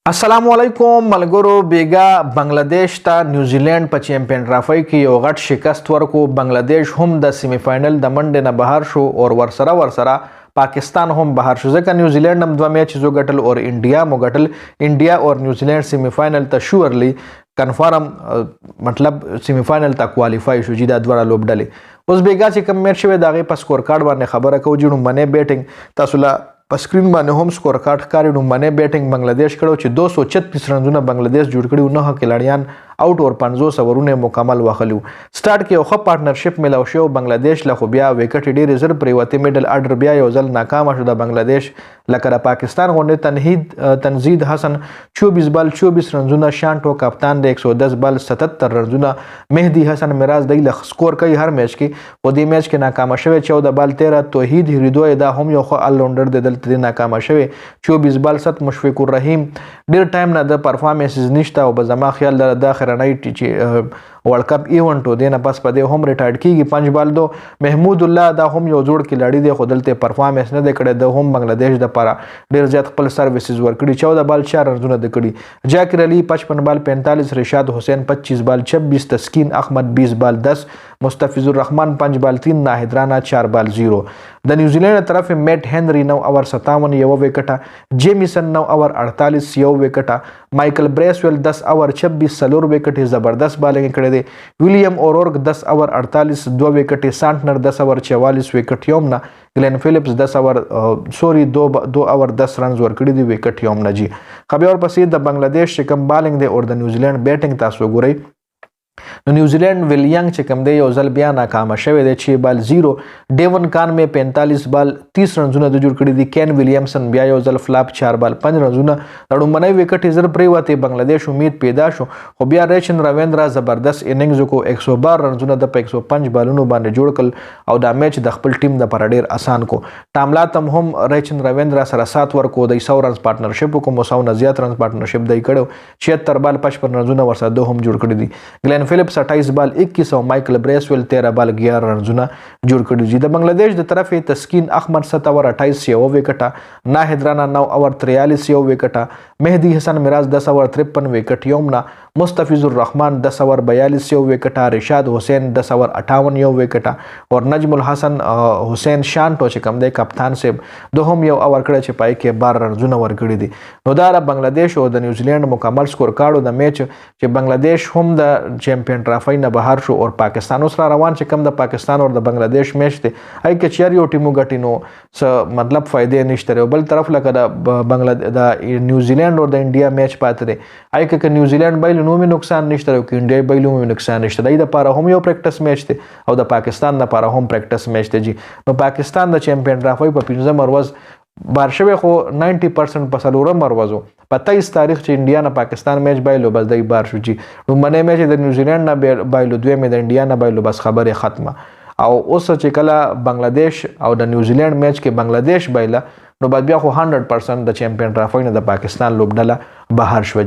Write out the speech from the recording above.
अस्सलामुअलैकुम मलगुरो बेगा बंगलादेश ता न्यूजीलैंड په چیمپئن ټرافي کې یو غټ شکست ورکو بنگلاديش هم د سیمی فائنل د منډې نه بهر شو او ورسره پاکستان هم بهر شو ځکه न्यूजीलैंड هم دوه میچ زو ګټل او انډیا مو ګټل انډیا او न्यूजीलैंड سیمی فائنل ته شورلی کنفرم مطلب سیمی فائنل ته کوالیفای شو چې دا دوه لوبډلې اوس بیګا چې کوم میچ شوی دغه په سکور کارت باندې خبره کوو چې نومنه بیټینګ تاسو لا په سکرین باندې هم سکور کارت ښکاري نومنه بیټینګ بنگلاديش کړو چې 236 رنونه بنگلاديش جوړ کړي نه کلاړیان आउट और 500 ओवरونه مکمل واخلو سٹارټ کې یو ښه پارټنرشپ ملاو شو بنگلاديش له خو بیا وکټ ډیر ریزرو پریوتی میډل اډر بیا یو ځل ناکام شو د بنگلاديش لکه د پاکستان غونډه تنزید حسن 24 بال 24 رنونه شانټو کپتان د 110 بال 77 رنونه مهدی حسن میراز د لخ سکور کوي هر میچ کې او د میچ کې ناکام شوی 14 بال 13 توحید هریدوی دا هم یو ښه ال راونډر د دلته ناکام شوی 24 بال 7 مشفق الرحیم ډیر ټایم نه د پرفارمنسز نشته او بزما خیال د اخر رنای چې ورلد کپ ایونت دینه پس په دې هم ریټایرډ کیږي 5 بال دو محمود الله دا هم یو جوړ کلاړی دی خو دلته پرفارمنس نه کړي د هم بنگلاديش د لپاره ډیر زیات خپل سرویسز ورکړي 14 بال 4 رنونه د کړي جاکر علي 55 بال 45 رشاد حسین 25 بال 26 تسکین احمد 20 بال 10 مستفیض الرحمن 5 بال 3 ناهد رانا 4 بال 0 د نیوزیلینډ طرف میټ هنری 9 اوور 57 یو وکټه جیمیسن 9 اوور 48 یو وکټه مایکل بریسویل 10 اوور 26 سلور وکټه زبردست بالنګ کړی دی ویلیام اورورګ 10 اوور 48 2 وکټه سانټنر 10 اوور 44 وکټ یومنا گلین فلیپس 10 اوور دو اوور 10 رنز ورکړي دی وکټ یومنا جی خبر پسې د بنگلاديش چې کم بالنګ دی او د نیوزیلینډ بیټینګ تاسو ګورئ نو نیوزیلینډ ویلیانګ چې کوم دی یو ځل بیا ناکام شوی دی 6 بال 0 ډیون کان می 45 بال 30 رنونه د جوړ کړی دی کین ویلیامسن بیا یو ځل فلاپ 4 بال 5 رنونه لړومبنۍ وکټ زر پریوته بنگلاديش امید پیدا شو خو بیا ریچن راویندرا زبردست اننګز کو 112 رنونه د 105 بالونو باندې جوړ کړ او دا میچ د خپل ټیم د پر ډیر اسان کو ټاملاتم هم ریچن راویندرا سره سات ورکو د 100 رنز پارټنرشپ کو مساو نزیات رنز پارټنرشپ دی کړو 76 بال 55 رنونه ورسره دوه هم جوړ کړی دي گلین فلیپس 28 بال 21 او مایکل بریسویل 13 بال 11 رنونه جوړ کړي دي د بنگلاديش د طرفه تسکین احمد 7 اوور 28 یو وکټه ناهد رانا 9 اوور 43 یو وکټه مهدی حسن میراز 10 اوور 53 وکټ یومنا مستفیض الرحمن 10 اوور 42 یو وکټه رشاد حسین 10 اوور 58 یو وکټه اور نجم الحسن حسین شانټو چې کوم دی کپتان سیب دوهم یو اوور کړی چې پای کې 12 رنونه ورکړي دي نو دا بنگلاديش او د نیوزیلینډ مکمل سکور کارډو د میچ چې بنگلاديش هم د چیمپئن ټرافي نه بهر شو او پاکستان اوس را روان چې کوم د پاکستان او د بنگلاديش میچ دی اي کې چیر یو ټیمو غټینو څه مطلب فائدې نشته بل طرف لکه د بنگلاديش د نیوزیلینډ او د انډیا میچ پاتې دی اي کې نیوزیلینډ بایل نو می نقصان نشته او کې انډیا بایل نو نقصان نشته د لپاره هم یو پریکټس میچ دی او د پاکستان لپاره هم پریکټس میچ دی نو پاکستان د چیمپئن ټرافي په 15 مروز بارشوي خو 90% په سلورم مروزو په 23 تاریخ چې انډیا نه پاکستان میچ بایلو بس دای بار شو چې نومنه میچ د نیوزیلینډ نه بایلو دوی مې د انډیا نه بایلو بس خبره ختمه او اوس چې کله بنگلاديش او د نیوزیلینډ میچ کې بنگلاديش بایله نو بعد بیا خو 100% د چیمپئن ټرافي نه د پاکستان لوبډله بهر شو